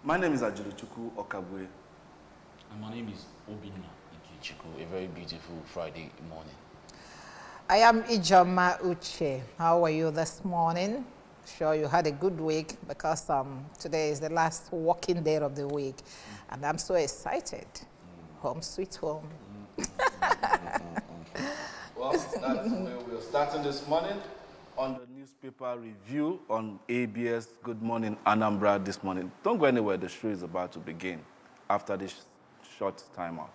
My name is Ajiluchuku Okabwe. And my name is Obinna Ikichiko. A very beautiful Friday morning. I am Ijoma Uche. How are you this morning? Sure you had a good week because today is the last working day of the week. And I'm so excited. Home sweet home. Well, that's where we're starting this morning on the newspaper review on ABS Good Morning Anambra this morning. Don't go anywhere, the show is about to begin after this short timeout.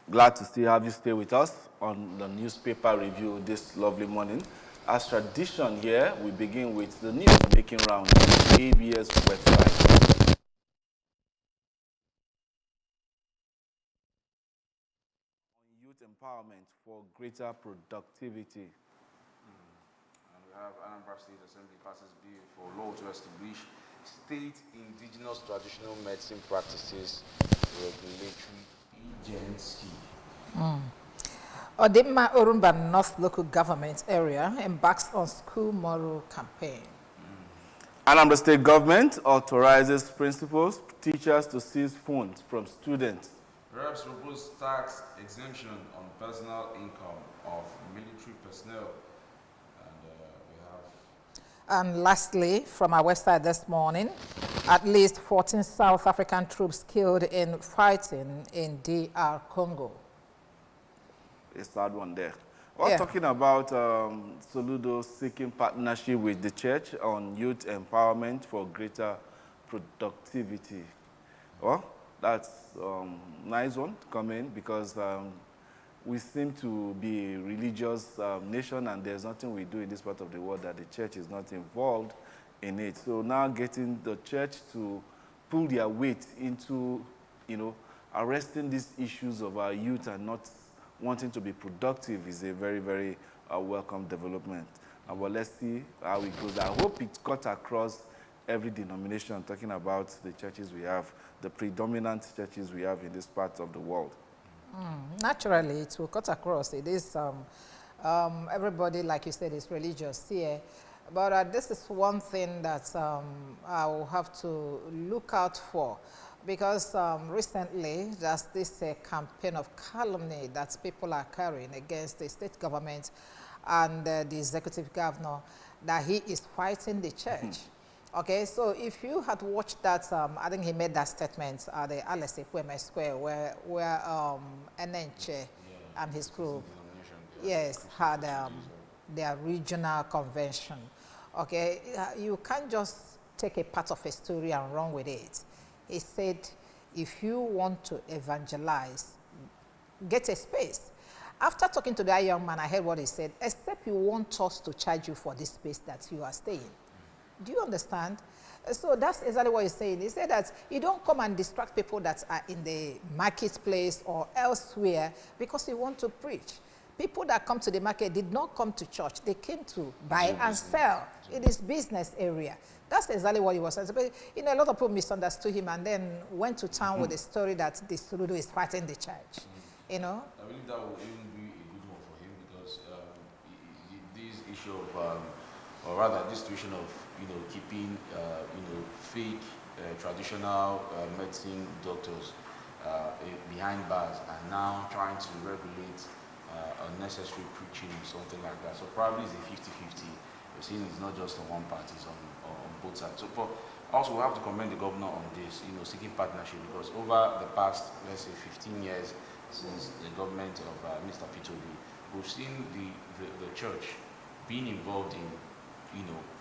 Glad to still have you stay with us on the newspaper review this lovely morning. As tradition here, we begin with the news making rounds on the ABS website. On youth empowerment for greater productivity. And we have Anambra State Assembly passes bill for law to establish state indigenous traditional medicine practices regulatory agency. Odimma Orumba North Local Government Area embarks on school moral campaign. Anambra State Government authorizes principals, teachers to seize phones from students. Reps propose tax exemption on personal income of military personnel. And lastly, from our website this morning, at least 14 South African troops killed in fighting in DR Congo. A sad one there. We're talking about Soludo seeking partnership with the church on youth empowerment for greater productivity. Well, that's nice one to come in because we seem to be a religious nation and there's nothing we do in this part of the world that the church is not involved in it. So now getting the church to pull their weight into, arresting these issues of our youth and not wanting to be productive is a very, very welcome development. But let's see how it goes. I hope it cut across every denomination, talking about the churches we have, the predominant churches we have in this part of the world. Naturally, it will cut across. It is, everybody, like you said, is religious here. But this is one thing that I will have to look out for because recently there's this campaign of calumny that people are carrying against the state government and the executive governor that he is fighting the church. Okay, so if you had watched that, I think he made that statement at the Alice Kweme Square where Enenche and his group, had their regional convention. Okay, you can't just take a part of a story and run with it. He said, if you want to evangelize, get a space. After talking to that young man, I heard what he said, except you want us to charge you for this space that you are staying. Do you understand? So that's exactly what he's saying. He said that you don't come and distract people that are in the marketplace or elsewhere because you want to preach. People that come to the market did not come to church. They came to buy and sell. It is business area. That's exactly what he was saying. But, a lot of people misunderstood him and then went to town with the story that the Suludo is fighting the church. I believe that will even be a good one for him because this issue of, or rather this situation of, keeping, fake traditional medicine doctors behind bars and now trying to regulate unnecessary preaching or something like that. So probably it's a 50-50. We're seeing it's not just on one party, it's on both sides. So also we have to commend the governor on this, seeking partnership because over the past, let's say 15 years since the government of Mr. Pitobi, we've seen the church being involved in,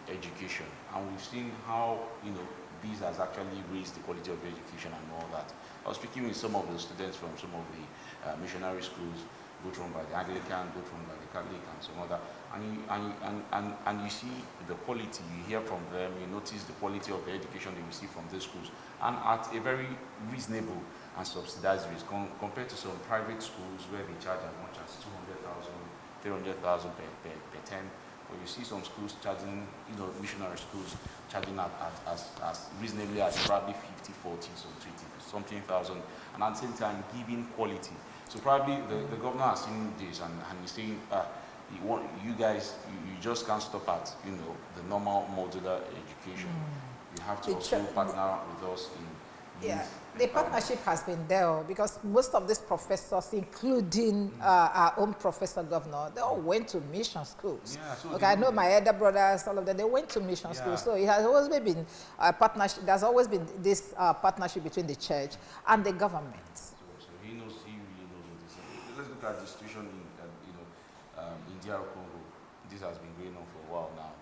education, and we've seen how, this has actually raised the quality of education and all that. I was speaking with some of the students from some of the missionary schools both run by the Anglican, both run by the Catholic, and some other. And you see the quality, you hear from them, you notice the quality of the education they receive from these schools, and at a very reasonable and subsidized rates compared to some private schools where they charge as much as 200,000, 300,000 per term. Or you see some schools charging, missionary schools charging as reasonably as probably 50, 40, something thousand, and at the same time giving quality. So probably the governor has seen this and he's saying, you guys, you just can't stop at, the normal modular education. You have to also partner with us in the partnership has been there because most of these professors, including our own professor governor, they all went to mission schools. Yeah, so okay, I know my elder brothers, all of them, they went to mission schools. So it has always been a partnership. There's always been this partnership between the church and the government. So he really knows what this is. Let's look at the situation in DR Congo. This has been going on for a while now.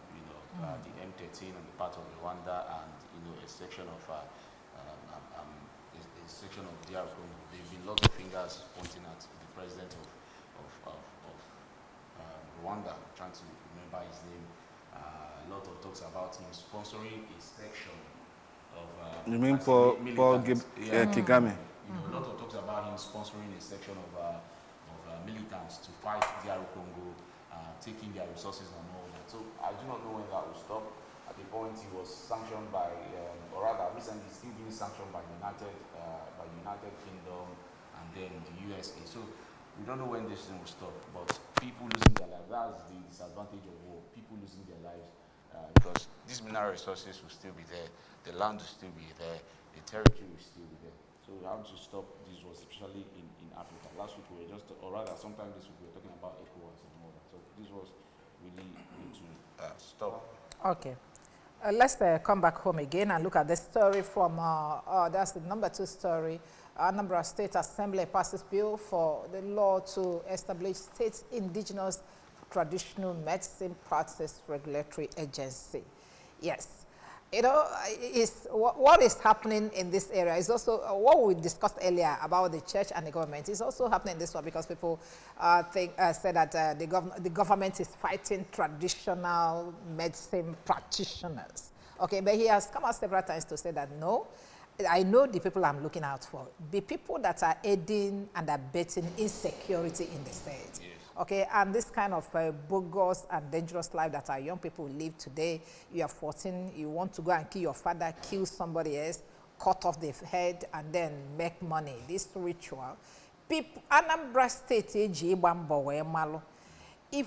The M13 on the part of Rwanda and a section of DR Congo. There have been lots of fingers pointing at the president of Rwanda, trying to remember his name. A lot of talks about him sponsoring a section of you mean Paul Kagame? A lot of talks about him sponsoring a section of militants to fight DR Congo, taking their resources and all that. So I do not know when that will stop. At the point he was sanctioned by, or rather recently still being sanctioned by United Kingdom and then the USA. So we don't know when this thing will stop. But people losing their lives, that's the disadvantage of war. People losing their lives because these mineral resources will still be there, the land will still be there, the territory will still be there. So we have to stop this war, especially in Africa. Last week we were or rather sometime this week we were talking about ECOWAS and all that. So this was really need to stop. Okay. Let's come back home again and look at the story from, that's the number 2 story. Anambra State Assembly passes bill for the law to establish state indigenous traditional medicine practice regulatory agency. Yes. What is happening in this area is also what we discussed earlier about the church and the government is also happening in this one because people say that the government is fighting traditional medicine practitioners. Okay, but he has come out several times to say that no, I know the people I'm looking out for, the people that are aiding and abetting insecurity in the state. Yes. Okay, and this kind of bogus and dangerous life that our young people live today, you are 14, you want to go and kill your father, kill somebody else, cut off the head, and then make money. This ritual. People, Anambra State, if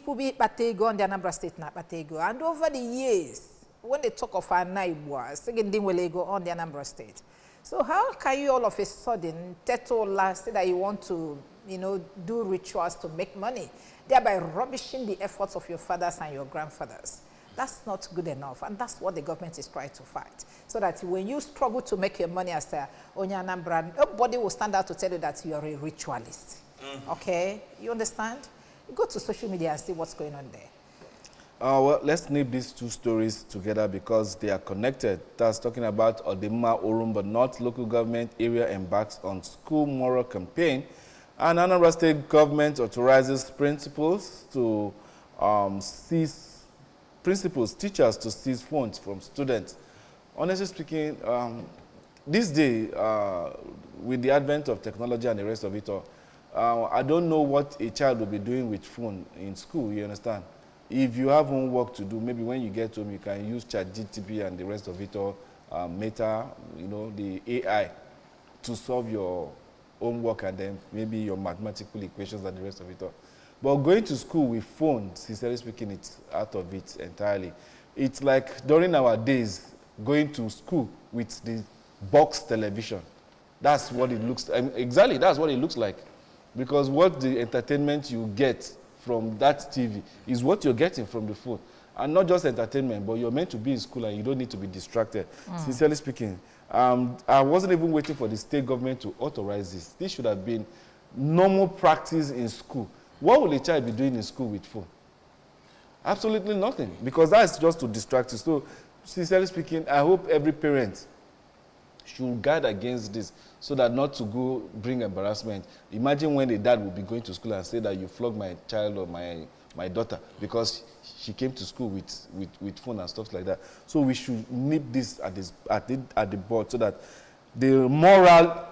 we be Batego on the Anambra State, not Batego, and over the years, when they talk of our Naibwa, second thing will go on the Anambra State. So how can you all of a sudden, say that you want to do rituals to make money, thereby rubbishing the efforts of your fathers and your grandfathers? That's not good enough, and that's what the government is trying to fight. So that when you struggle to make your money as a Onya Anambra, nobody will stand out to tell you that you are a ritualist. Okay? You understand? You go to social media and see what's going on there. Well, let's name these 2 stories together because they are connected. That's talking about Odema Orumba North local government area embarks on school moral campaign. And Anambra State government authorizes principals to teachers to seize phones from students. Honestly speaking, this day, with the advent of technology and the rest of it all, I don't know what a child will be doing with phone in school, you understand? If you have homework to do, maybe when you get home, you can use ChatGPT and the rest of it all, Meta, the AI, to solve your homework and then maybe your mathematical equations and the rest of it all. But going to school with phones, sincerely speaking, it's out of it entirely. It's like during our days, going to school with the box television. That's what it looks like. Exactly, that's what it looks like. Because what the entertainment you get from that TV is what you're getting from the phone. And not just entertainment, but you're meant to be in school and you don't need to be distracted. Sincerely speaking, I wasn't even waiting for the state government to authorize this. This should have been normal practice in school. What will a child be doing in school with phone? Absolutely nothing, because that's just to distract you. So, sincerely speaking, I hope every parent should guard against this so that not to go bring embarrassment. Imagine when the dad will be going to school and say that you flogged my child or my daughter because she came to school with phone and stuff like that. So we should nip this at the board so that the moral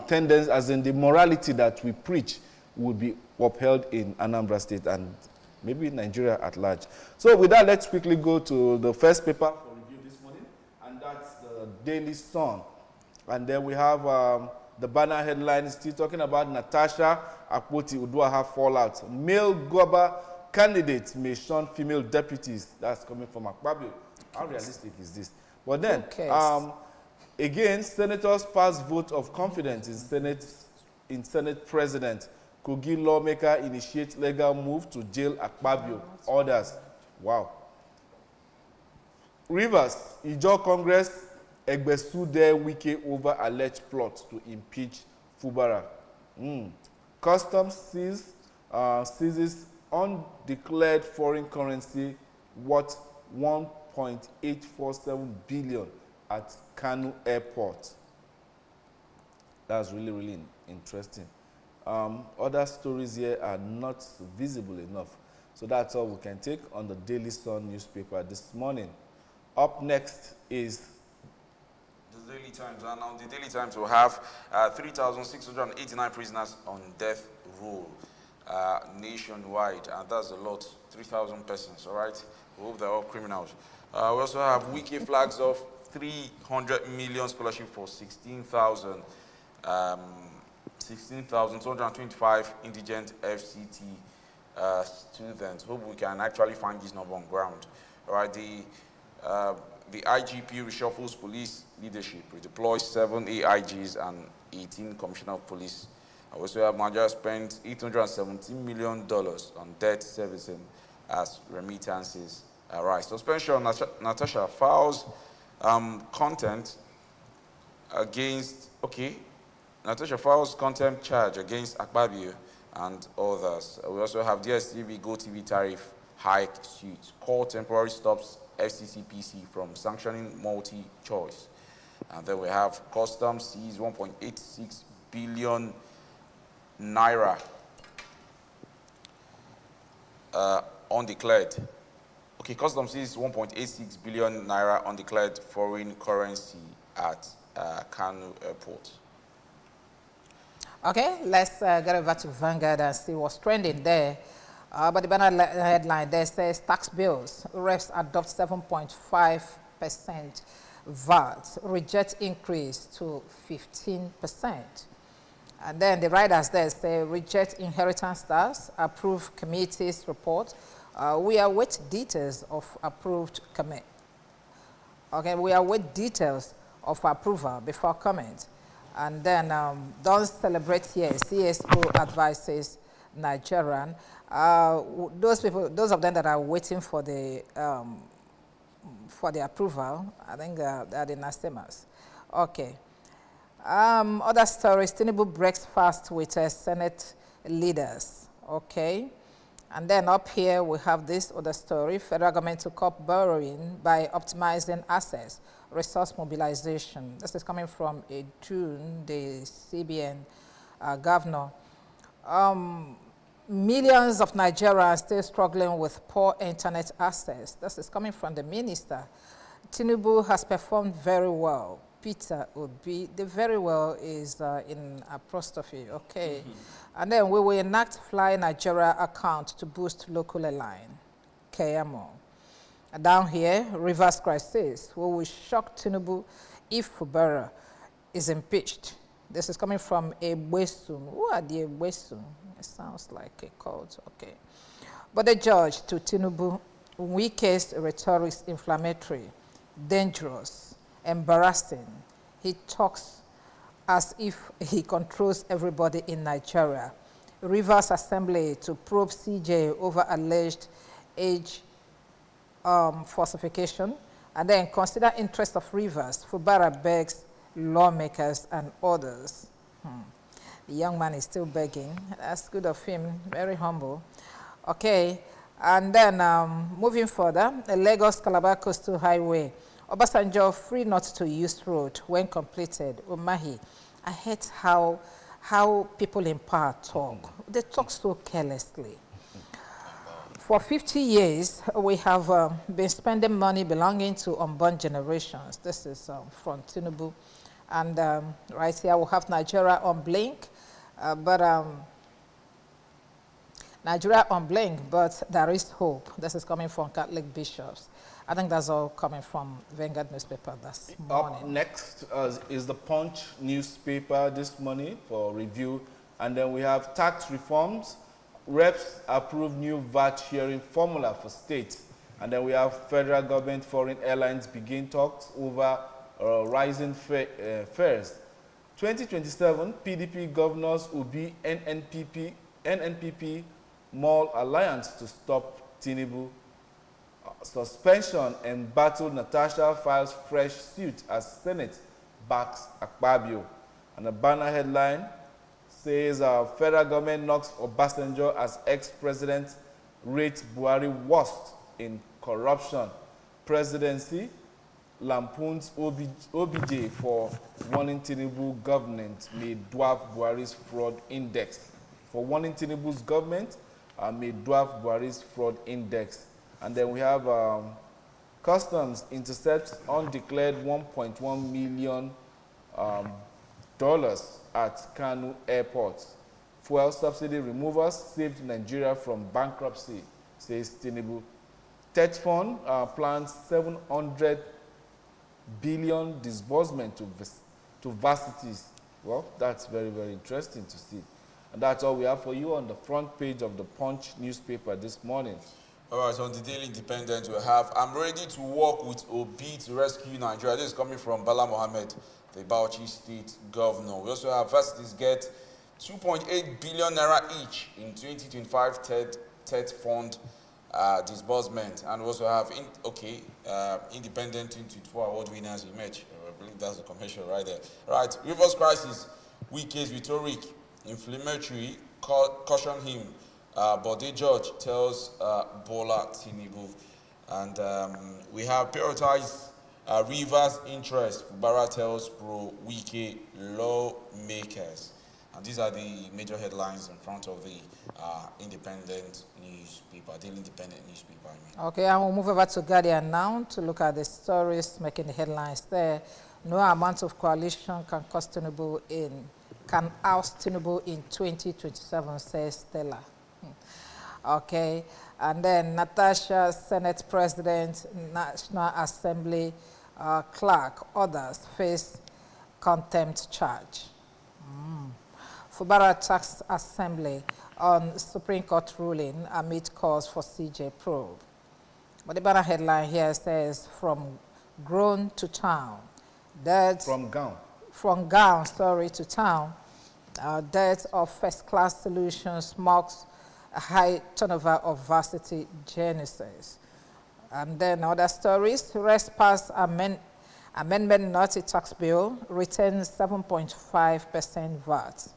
tendency, as in the morality that we preach, will be upheld in Anambra State and maybe Nigeria at large. So with that, let's quickly go to the first paper for review this morning, and that's the Daily Sun. And then we have the banner headline still talking about Natasha Akpoti-Uduaghan fallout. Male Goba candidates may shun female deputies. That's coming from Akpabio. How realistic is this? But then, again, senators pass vote of confidence in Senate President. Kogi lawmaker initiates legal move to jail Akpabio. Orders. Wow. Rivers, Ijaw Congress, Egbesu there Wike over alleged plot to impeach Fubara. Customs seizes undeclared foreign currency worth 1.847 billion at Kanu Airport. That's really, really interesting. Other stories here are not visible enough. So that's all we can take on the Daily Sun newspaper this morning. Up next is the Daily Times. And on the Daily Times, we'll have 3,689 prisoners on death row nationwide. And that's a lot, 3,000 persons, all right? We hope they're all criminals. We also have wiki flags of 300 million scholarship for 16,225 indigent FCT students. Hope we can actually find this number on ground. All right, the IGP reshuffles police leadership, redeploys 7 AIGs and 18 commissioner of police. I also have Nigeria spent $817 million on debt servicing as remittances arise. Suspension, Natasha files content against, Natasha files contempt charge against Akpabio and others. We also have DSTV GoTV tariff hike suit. Court temporary stops FCCPC from sanctioning multi-choice. And then we have Customs sees 1.86 billion naira undeclared. Customs sees 1.86 billion naira undeclared foreign currency at Kanu Airport. Okay, let's get over to Vanguard and see what's trending there. But the banner headline there says tax bills. Reps adopt 7.5% VAT. Reject increase to 15%. And then the riders there say reject inheritance tax. Approve committee's report. We await details of approved commit. Okay, we await details of approval before comment. And then don't celebrate here. CSO advises Nigerian. Those of them that are waiting for the approval, I think they're the Nastemas. Okay. Other stories, Tinubu breaks fast with Senate leaders. Okay. And then up here we have this other story, federal government to curb borrowing by optimizing assets, resource mobilization. This is coming from June, the CBN governor. Millions of Nigerians still struggling with poor internet access. This is coming from the minister. Tinubu has performed very well. Peter Obi, the very well is in apostrophe, okay. And then we will enact Fly Nigeria account to boost local airline, KMO. Down here, Rivers crisis, we will shock Tinubu if Fubara is impeached. This is coming from Egbesun. Who are the Egbesun? It sounds like a cult, okay. But the judge to Tinubu, weakest rhetoric is inflammatory, dangerous, embarrassing. He talks as if he controls everybody in Nigeria. Rivers Assembly to probe CJ over alleged age falsification, and then consider interest of Rivers. Fubara begs lawmakers and others. The young man is still begging. That's good of him, very humble. Okay, and then moving further, the Lagos-Calabar Coastal Highway Obasanjo, free not to use road when completed. Umahi, I hate how people in power talk. They talk so carelessly. For 50 years, we have been spending money belonging to unborn generations. This is from Tinubu. And right here, we have Nigeria on blink. Nigeria on blink, but there is hope. This is coming from Catholic bishops. I think that's all coming from Vanguard newspaper this morning. Up next is the Punch newspaper this morning for review. And then we have tax reforms. Reps approve new VAT sharing formula for states. And then we have federal government foreign airlines begin talks over rising fares. 2027, PDP governors will be NNPP Mall Alliance to stop Tinubu. Suspension embattled Natasha files fresh suit as Senate backs Akpabio. And the banner headline says federal government knocks Obasanjo as ex-president, rates Buhari worst in corruption. Presidency lampoons OBJ for warning Tinubu government may dwarf Buhari's fraud index. For warning Tinubu's government may dwarf Buhari's fraud index. And then we have customs intercepts undeclared $1.1 million at Kanu Airport. Fuel subsidy removers saved Nigeria from bankruptcy, says Tinubu. Tech Fund plans 700 billion disbursement to varsities. Well, that's very, very interesting to see. And that's all we have for you on the front page of the Punch newspaper this morning. All right, so on the Daily Independent, we have, I'm ready to work with Obi to rescue Nigeria. This is coming from Bala Mohammed, the Bauchi State Governor. We also have varsities get 2.8 billion naira each in 2025 TED Fund disbursement. And we also have, Independent 2024 award winners emerge. I believe that's the commercial right there. Right, Rivers crisis, Wike's rhetoric, inflammatory, caution him. Bode George tells Bola Tinubu. And we have prioritized Rivers' interest. Fubara tells pro-Wike lawmakers. And these are the major headlines in front of the Independent newspaper, Daily Independent newspaper. Okay, and we'll move over to Guardian now to look at the stories making the headlines there. No amount of coalition can oust Tinubu in 2027, says Stella. Okay, and then Natasha, Senate President, National Assembly clerk, others face contempt charge. Fubara tax assembly on Supreme Court ruling amid calls for CJ probe. But the banner headline here says, from grown to town. From gown. From gown, to town. Death of first-class solutions marks a high turnover of varsity genesis. And then other stories, rest pass amendment not a tax bill, retains 7.5% VAT.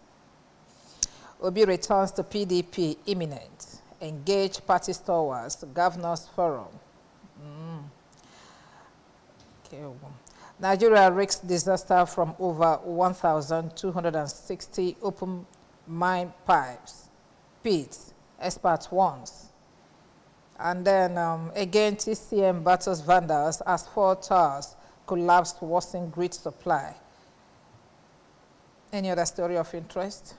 Obi returns to PDP imminent. Engage party stalwarts, governors forum. Okay. Nigeria risks disaster from over 1,260 open mine pits, experts warns. And then again, TCM battles vandals as 4 towers collapsed, worsening grid supply. Any other story of interest?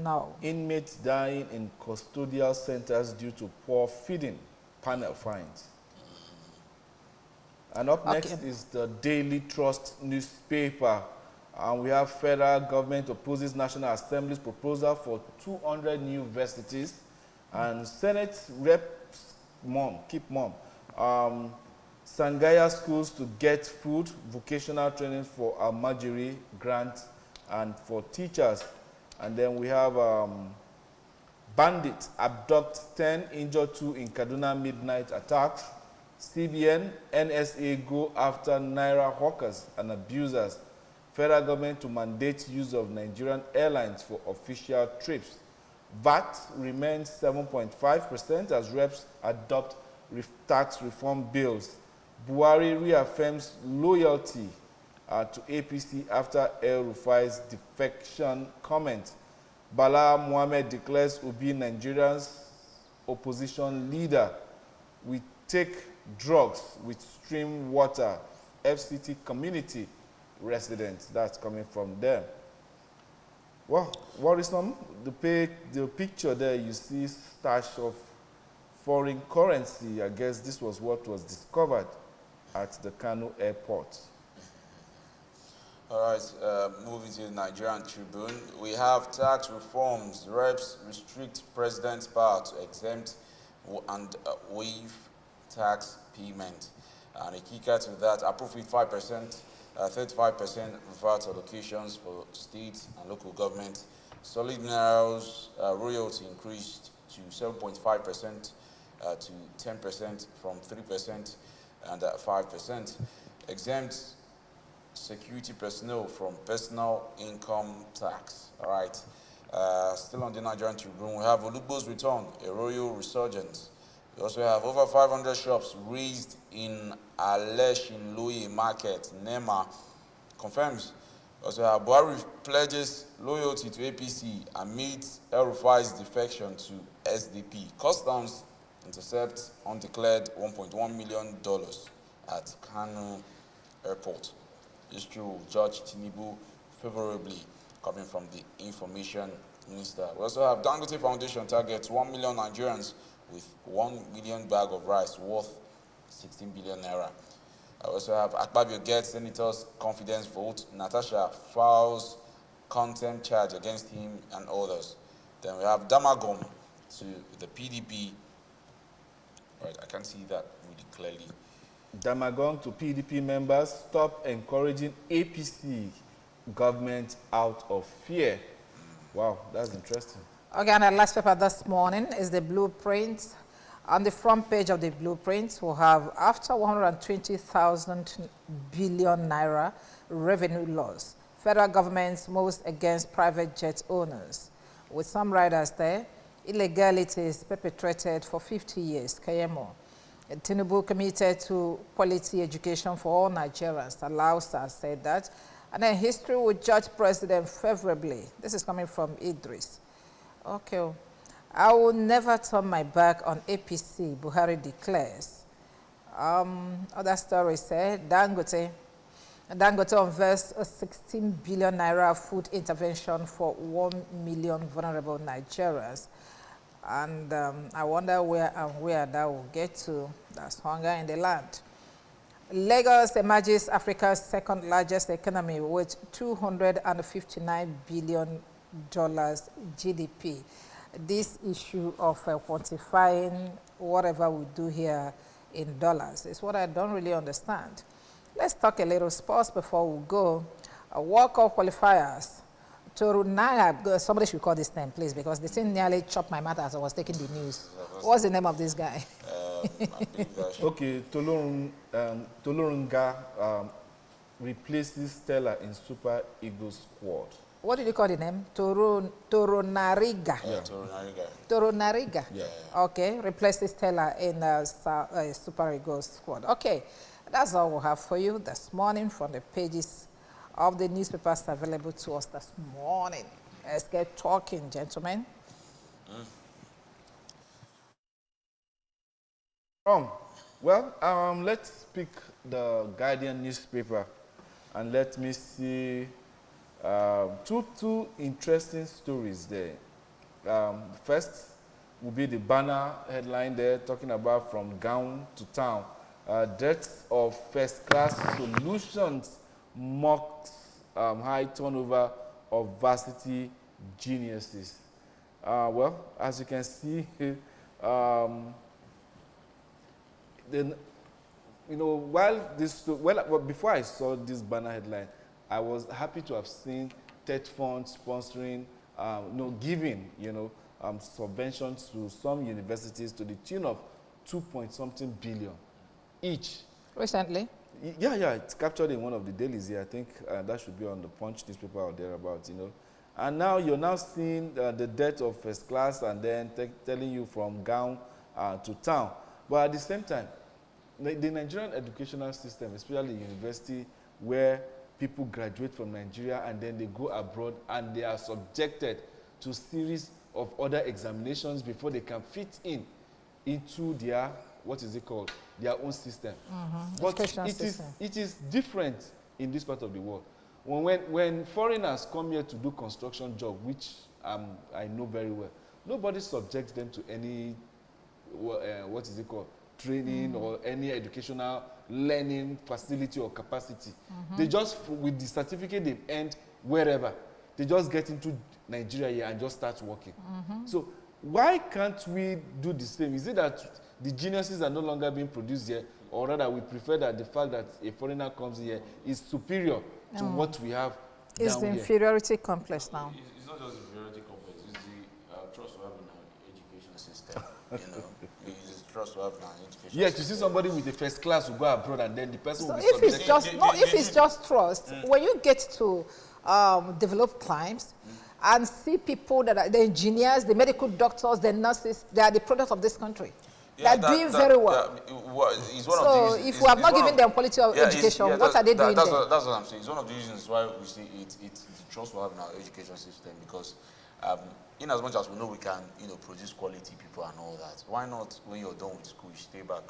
No. Inmates dying in custodial centers due to poor feeding, panel finds. And up next is the Daily Trust newspaper. And we have federal government opposes National Assembly's proposal for 200 new universities. And Senate reps keep mum. Sangaya schools to get food, vocational training for Almajiri grant and for teachers. And then we have bandits abduct 10, injure 2 in Kaduna midnight attacks. CBN, NSA go after Naira hawkers and abusers. Federal government to mandate use of Nigerian airlines for official trips. VAT remains 7.5% as reps adopt tax reform bills. Buhari reaffirms loyalty to APC after El Rufai's defection comment. Bala Mohammed declares Obi Nigeria's opposition leader. We take drugs with stream water. FCT community residents. That's coming from them. Well, worrisome. The picture there, you see stash of foreign currency. I guess this was what was discovered at the Kano airport. All right, moving to the Nigerian Tribune. We have tax reforms. Reps restrict president's power to exempt and waive tax payment. And a kicker to that, approved with 5%, 35% VAT allocations for states and local government. Solid minerals royalty increased to 7.5% to 10% from 3% and 5%. Exempt security personnel from personal income tax. All right. Still on the Nigerian Tribune, we have Olugbo's return, a royal resurgence. We also have over 500 shops raised in Aleshinloye Market. NEMA confirms. We also have Buhari pledges loyalty to APC amid El Rufai's defection to SDP. Customs intercept undeclared $1.1 million at Kano Airport. This will judge Tinubu favorably, coming from the information minister. We also have Dangote Foundation targets 1 million Nigerians with 1 million bag of rice worth 16 billion naira. I also have Akpabio gets senators' confidence vote. Natasha files contempt charge against him and others. Then we have Damagom to the PDP. Right, I can't see that really clearly. Damagong to PDP members, stop encouraging APC government out of fear. Wow, that's interesting. Okay, and the last paper this morning is the blueprint. On the front page of the blueprint, we'll have after 120,000 billion naira revenue loss, federal government moves against private jet owners. With some riders there, illegalities perpetrated for 50 years, KMO. Tinubu committed to quality education for all Nigerians. Alausa said that. And then history will judge president favorably. This is coming from Idris. Okay. I will never turn my back on APC, Buhari declares. Other story said, Dangote unveils a 16 billion naira food intervention for 1 million vulnerable Nigerians. And I wonder where that will get to. That's hunger in the land. Lagos emerges Africa's second largest economy with $259 billion GDP. This issue of quantifying whatever we do here in dollars is what I don't really understand. Let's talk a little sports before we go. World Cup qualifiers. Torunara, somebody should call this name, please, because the thing nearly chopped my mouth as I was taking the news. What's the name of this guy? Okay, Tolorunga replaces Stella in Super Eagles squad. What did you call the name? Torunariga. Yeah, Torunariga. Torunariga. Yeah. Okay, replaces Stella in Super Eagles squad. Okay, that's all we have for you this morning from the pages of the newspapers available to us this morning. Let's get talking, gentlemen. Well, let's pick the Guardian newspaper and let me see two interesting stories there. First will be the banner headline there talking about from gown to town. Deaths of first-class solutions mocks high turnover of varsity geniuses. Well, as you can see, then, before I saw this banner headline, I was happy to have seen TED Fund sponsoring, giving, subventions to some universities to the tune of 2-point-something billion each. Recently? Yeah, it's captured in one of the dailies here. I think that should be on the Punch newspaper or thereabouts, And now you're now seeing the death of first class and then telling you from gown to town. But at the same time, the Nigerian educational system, especially university, where people graduate from Nigeria and then they go abroad and they are subjected to series of other examinations before they can fit into their, what is it called, their own system. But it is different in this part of the world. When foreigners come here to do construction job, which I know very well, nobody subjects them to any, what is it called, training or any educational learning facility or capacity. They just, with the certificate they've earned wherever, they just get into Nigeria here and just start working. So why can't we do the same? Is it that the geniuses are no longer being produced here, or rather we prefer that the fact that a foreigner comes here is superior to what we have It's down the here? inferiority complex now. It's not just inferiority complex, it's the trust we have in our education system. It's the trust we have in our education Yes, system. you see somebody with a first class who go abroad and then the person So will be if it's subjected. just if it's just trust, when you get to develop climes and see people that are the engineers, the medical doctors, the nurses, they are the product of this country. Yeah, They're doing very well. It's one So of the reasons, if we have not given them quality of education, what are they doing that's there? That's what I'm saying. It's one of the reasons why we say it's the trust we have in our education system, because in as much as we know we can, produce quality people and all that, why not, when you're done with school, you stay back?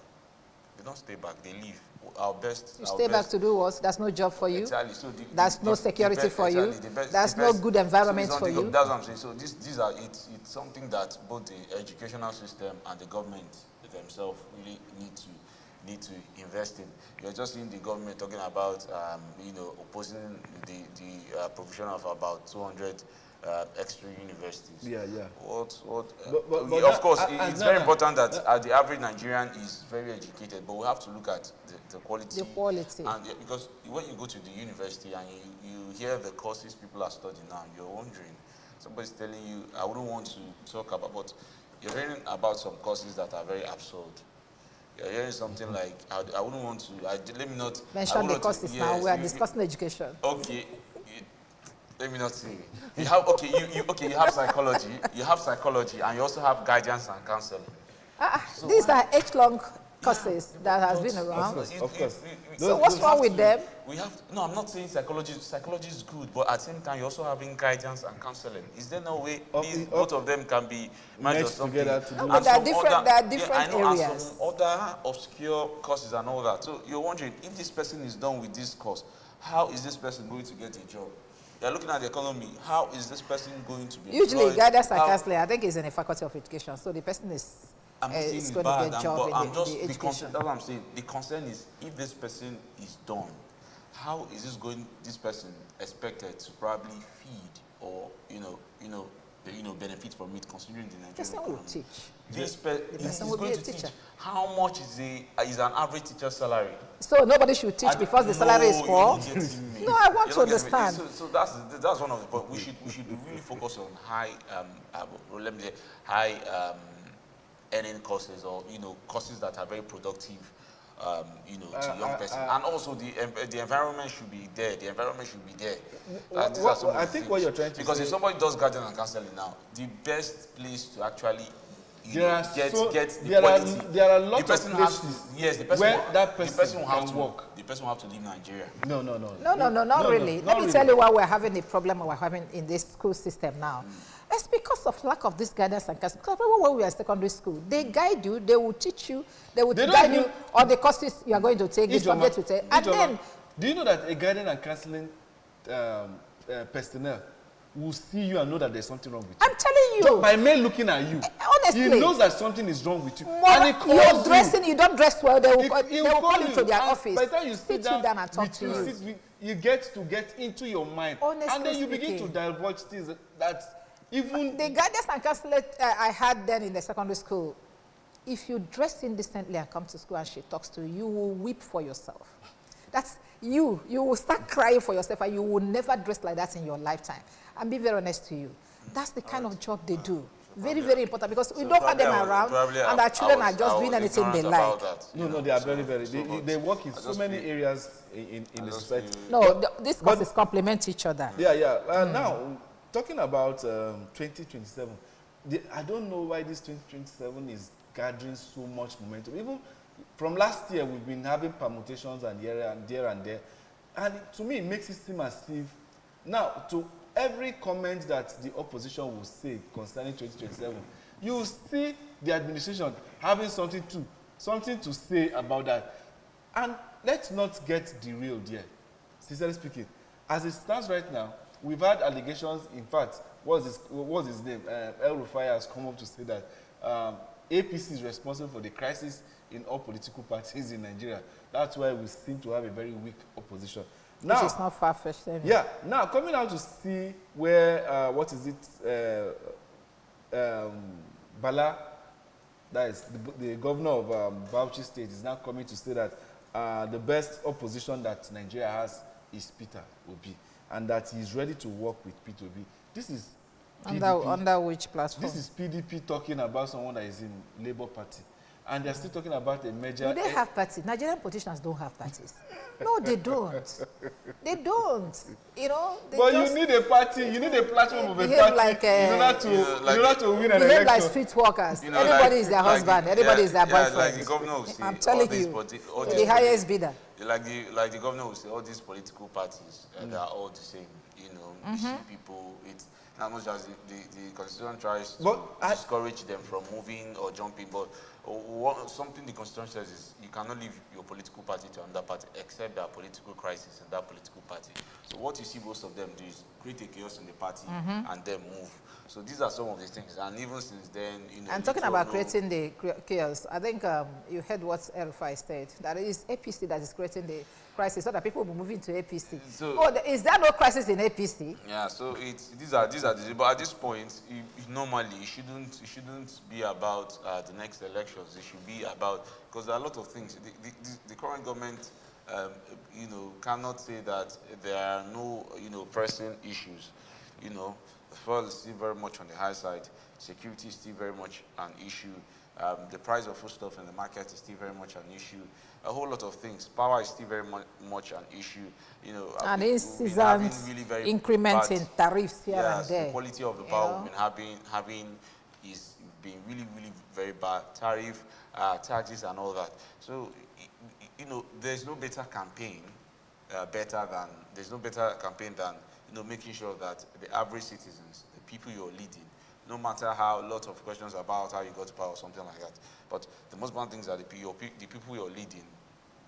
They don't stay back, they leave. Our best. You stay back to do what? That's no job for you. Exactly. So That's no security for you. That's no good environment for you. That's what I'm saying. So these are it's something that both the educational system and the government themselves really need to invest in. You're just seeing the government talking about opposing the provision of about 200 extra universities. Yeah. But of course, it's very important that the average Nigerian is very educated, but we have to look at the quality. The quality. And because when you go to the university and you hear the courses people are studying now, you're wondering, somebody's telling you, I wouldn't want to talk about, but you're hearing about some courses that are very absurd. You're hearing something like, I wouldn't want to, let me not Mention the courses now. We are discussing education. Okay. Let me not say. You have you have psychology. You have psychology, and you also have guidance and counseling. These are age-long courses that has been around. Of course. So what's wrong with them? I'm not saying psychology is good, but at the same time, you're also having guidance and counseling. Is there no way both of them can be managed or something? Together to do No, but there are different I know, areas. and some other obscure courses and all that. So you're wondering, if this person is done with this course, how is this person going to get a job? You're looking at the economy. How is this person going to be Usually, employed? guidance and counseling, I think, is in a faculty of education. So the person is I'm not saying is it's going bad, to get a job in the education. that's what I'm saying. The concern is, if this person is done, how is this person expected to probably feed or benefit from it, considering the Nigerian Person economy? will teach. The person will be a teacher. How much is an average teacher's salary? So nobody should teach because the salary is poor. No, I want to understand. So that's one of the. But we should really focus on high earning courses, or courses that are very productive. To young person, and also the environment should be there. The environment should be there. I think what you're trying to because say, if somebody does guidance and counseling now, the best place to actually there get the quality. There are lots The person of has places to, yes, the person where will, that the person person will have can to work. The person will have to leave Nigeria. No, Not really. Let me tell you why we're having a problem we're having in this school system now. It's because of lack of this guidance and counseling. Because when we are in secondary school, they guide you, they will teach you, they will guide you on the courses you are going to take, the subject to take. And then, do you know that a guidance and counseling personnel will see you and know that there's something wrong with you? I'm telling you. Just by mere looking at you, honestly, he knows that something is wrong with you. And you're dressing, you don't dress well, they will call you to their and office. By the time you sit down and talk to you. You get into your mind. Honestly and then you begin speaking. to divulge things that even... The guidance and counselor I had then in the secondary school, if you dress indecently and come to school and she talks to you, you will weep for yourself. That's you will start crying for yourself, and you will never dress like that in your lifetime. And be very honest to you, that's the kind of job they do. Very, very important, because we don't have them around, and our children are just doing anything they like. No, they are very, very. They work in so many areas in the society. No, these courses complement each other. Yeah. Now, talking about 2027, I don't know why this 2027 is gathering so much momentum. Even from last year, we've been having permutations and here and there and there. And to me, it makes it seem as if, now, to every comment that the opposition will say concerning 2027, you will see the administration having something to say about that. And let's not get derailed here, sincerely speaking. As it stands right now, we've had allegations. In fact, what's his name? El Rufai has come up to say that APC is responsible for the crisis in all political parties in Nigeria. That's why we seem to have a very weak opposition. Now, which is not far-fetched anyway. Yeah. Now, coming out to see where, Bala, that is the governor of Bauchi State, is now coming to say that the best opposition that Nigeria has is Peter Obi, and that he's ready to work with Peter Obi. This is PDP. Under which platform? This is PDP talking about someone that is in Labour Party. And they're still talking about a major... Do they have parties? Nigerian politicians don't have parties. No, they don't. They don't. You know, but you need a party, you need a platform of a party like, in order to win an election. Like street workers. Everybody is their husband. Everybody is their boyfriend. Like the governor will say, I'm telling you, the highest bidder. Like the governor will say, all these political parties, they are all the same. You know, you see people, it's not much as the constitution tries to discourage them from moving or jumping, but something the constitution says is you cannot leave your political party to another party except there are political crisis in that political party. So what you see most of them do is create a chaos in the party and then move. So these are some of the things, and even since then, you know. And talking about creating the chaos, I think you heard what El-Rufai said, that it is APC that is creating the crisis, so that people will be moving to APC. So, is there no crisis in APC? Yeah, so these are the, but at this point, normally it shouldn't be about the next elections. It should be about, because there are a lot of things. The current government, you know, cannot say that there are no, you know, pressing issues. You know, fuel is still very much on the high side. Security is still very much an issue. The price of foodstuff in the market is still very much an issue. A whole lot of things. Power is still very much an issue. You know, and incessant really increment in tariffs here and there. The quality of the power we've been having is being really, really very bad. Tariff, taxes, and all that. So, you know, there's no better campaign, there's no better campaign than, you know, making sure that the average citizens, the people you're leading, no matter how lots of questions about how you got to power or something like that, but the most important things are the people you're leading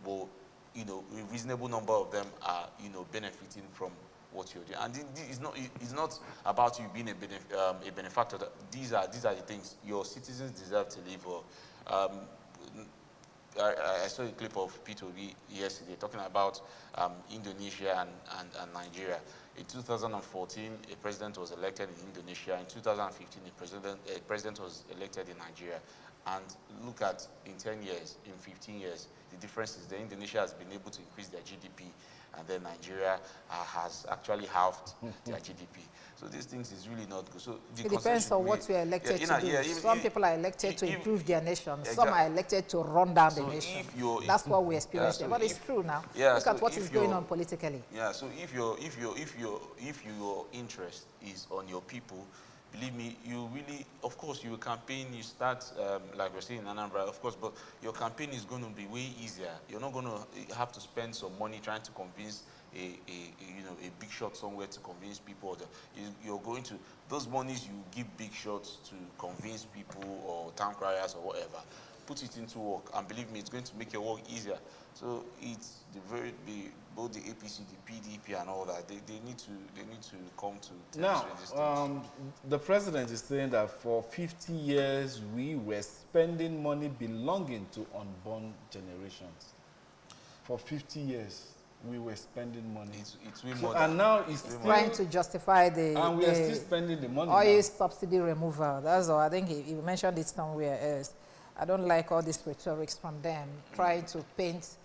will, you know, a reasonable number of them are, you know, benefiting from what you're doing. And it's not about you being a benefactor. These are the things your citizens deserve to live for. I saw a clip of Peter Obi yesterday talking about Indonesia and Nigeria. In 2014, a president was elected in Indonesia. In 2015, a president was elected in Nigeria. And look at, in 10 years, in 15 years, the difference is that Indonesia has been able to increase their GDP, and then Nigeria has actually halved their GDP. So these things is really not good. So it depends on what we are elected to do. Some people are elected to improve their nation. Exactly. Some are elected to run down the nation. That's what we experience. So but it's true now. Look at what is going on politically. Yeah. So if your interest is on your people, believe me, you really, of course, you campaign. You start like we're saying in Anambra, of course, but your campaign is going to be way easier. You're not going to have to spend some money trying to convince a big shot somewhere to convince people. You're going to, those monies you give big shots to convince people or town criers or whatever, put it into work, and believe me, it's going to make your work easier. So it's both the APC, the PDP, and all that. They need to come to now. The president is saying that for 50 years we were spending money belonging to unborn generations. For 50 years. We were spending money. It's way more. And now it's trying to justify and we are still spending the money. Oil subsidy removal. That's all. I think he mentioned it somewhere else. I don't like all these rhetorics from them trying to paint.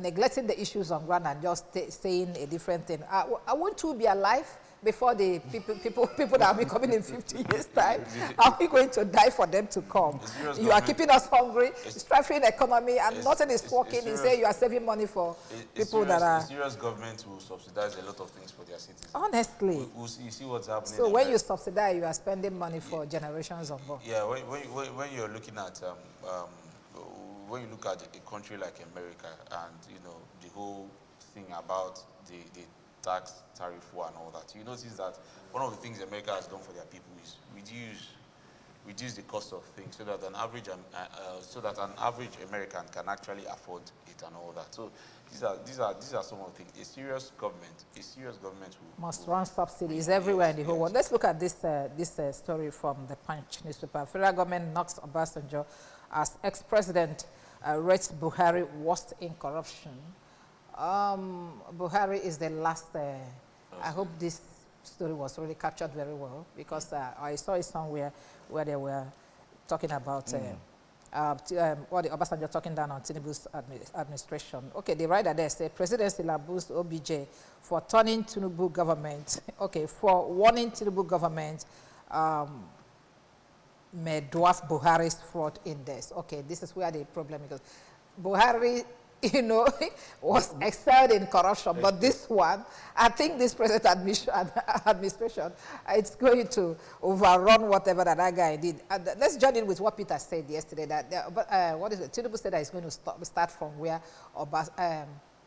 Neglecting the issues on ground and just saying a different thing. I want to be alive before the people that will be coming in 50 years' time? Are we going to die for them to come? You are keeping us hungry, stifling economy, and nothing is working. You say you are saving money for people that are... A serious government will subsidize a lot of things for their citizens. Honestly. You see what's happening. So when you subsidize, you are spending money for generations of more. Yeah, when you're looking at... when you look at a country like America and, you know, the whole thing about the tax tariff war and all that, you notice that one of the things America has done for their people is reduce the cost of things so that an average American can actually afford it and all that. So these are some of the things. A serious government must run subsidies everywhere in the whole world. Let's look at this story from the Punch newspaper. Federal government knocks Obasanjo as ex-president rates Buhari worst in corruption. Buhari is the last. I hope this story was really captured very well, because I saw it somewhere where they were talking about what the Obasanjo talking down on Tinubu's administration. Okay, the writer there said President Silabus OBJ for turning Tinubu government. Okay, for warning Tinubu government. May dwarf Buhari's fraud index. Okay, this is where the problem is. Buhari, you know, was excelled in corruption, but this one, I think this present administration, it's going to overrun whatever that guy did. Let's join in with what Peter said yesterday. That what is it? Tinubu said that he's going to start from where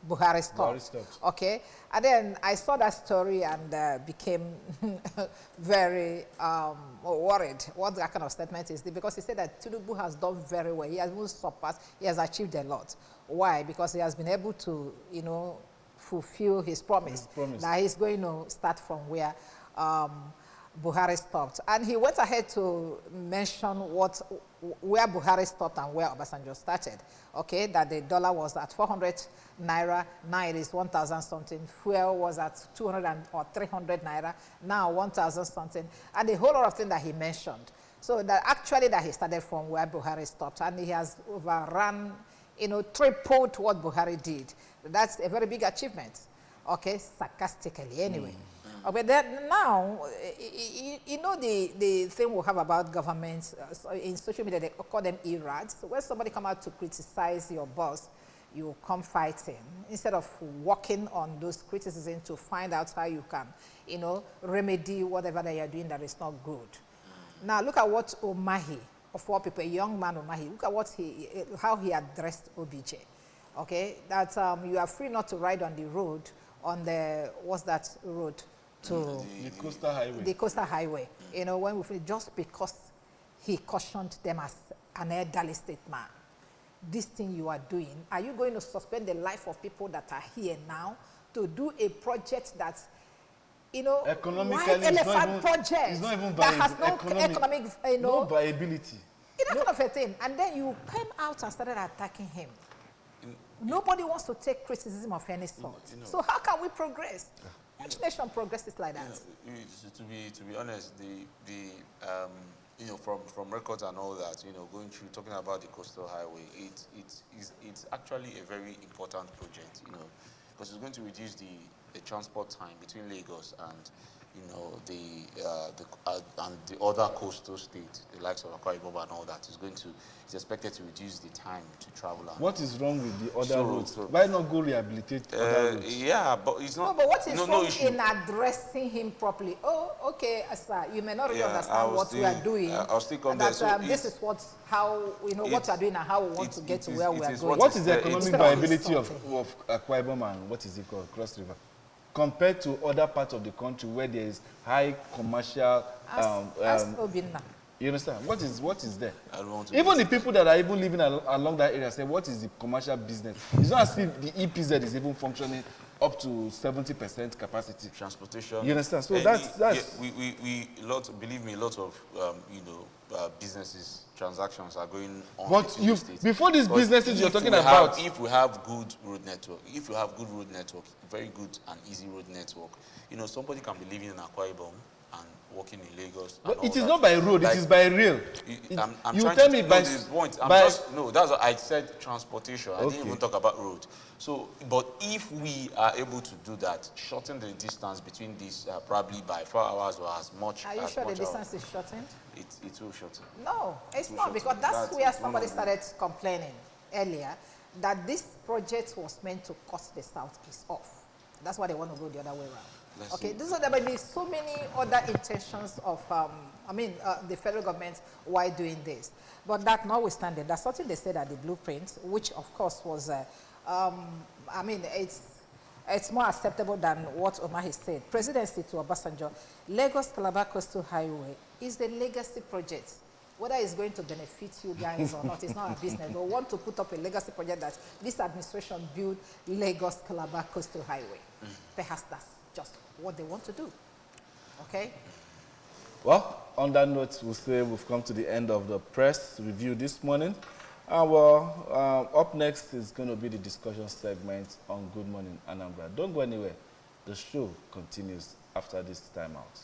Buhari stopped. Okay, and then I saw that story and became very worried what that kind of statement is, because he said that Tinubu has done very well. He has even surpassed, he has achieved a lot. Why? Because he has been able to, you know, fulfill his promise. That he's going to start from where Buhari stopped. And he went ahead to mention where Buhari stopped and where Obasanjo started. Okay, that the dollar was at 400 naira, now it is 1,000 something. Fuel was at 200 or 300 naira, now 1,000 something. And a whole lot of things that he mentioned. So that actually that he started from where Buhari stopped, and he has overrun, you know, tripled what Buhari did. That's a very big achievement. Okay, sarcastically anyway. Okay, then now, you know the thing we have about governments, in social media, they call them e-rats. So when somebody come out to criticize your boss, you come fighting instead of working on those criticisms to find out how you can, you know, remedy whatever that you're doing that is not good. Now, look at what Omahi, of all people, a young man Omahi, look at what how he addressed OBJ. Okay, that you are free not to ride on the road, on the, what's that road? To the coastal highway. The coastal highway. You know, when we finish, just because he cautioned them as an elderly statesman. This thing you are doing, are you going to suspend the life of people that are here now to do a project that, you know, economically, elephant project it's not even that has no economic, you know, no viability. It's that kind of a thing. And then you came out and started attacking him. Nobody wants to take criticism of any sort. You know, so how can we progress? Which nation progresses like that? You know, to be honest, you know, from records and all that, you know, going through talking about the coastal highway, it's actually a very important project, you know, because it's going to reduce the transport time between Lagos and, you know, and the other coastal states, the likes of Akwa Ibom and all that. It's expected to reduce the time to travel. What is wrong with the other roads? Why not go rehabilitate other roads? Yeah, but it's not. No, but what is wrong in addressing him properly? Oh, okay, sir, you may not really understand what we are doing. I'll still come there. So this is how we know what we are doing and how we want to get to where we are going. What is the economic viability of Akwa Ibom and what is it called, Cross River, compared to other parts of the country where there is high commercial? You understand? What is there? Even the people that are even living along that area say, what is the commercial business? It's not as if the EPZ is even functioning up to 70% capacity. Transportation. You understand? So believe me, a lot of you know, businesses, transactions are going on. But before these businesses you're talking about, if we have good road network, very good and easy road network, you know, somebody can be living in Akwa Ibom and working in Lagos. But and it all is that. not by road, Like, it is by rail. I'm You trying tell to me know by the point. I'm by just, no, that's what I said, transportation. I Okay. didn't even talk about road. So, but if we are able to do that, shorten the distance between these probably by 4 hours or as much Are you as sure the much distance is shortened? it will shorten. No, it's will not, shorten. because that's where it's one somebody of the- started complaining earlier that this project was meant to cut the Southeast off. That's why they want to go the other way around. Let's Okay, see. this is there may be so many other intentions of, the federal government why doing this. But that notwithstanding, that's something they said at the blueprint, which of course was, it's more acceptable than what Omar has said. Presidency to Obasanjo, Lagos Calabar Coastal Highway is the legacy project. Whether it's going to benefit you guys or not, it's not a business. But we want to put up a legacy project that this administration built Lagos Calabar Coastal Highway. Perhaps that's just what they want to do. Okay? Well, on that note, we'll say we've come to the end of the press review this morning. Up next is going to be the discussion segment on Good Morning Anambra. Don't go anywhere. The show continues after this timeout.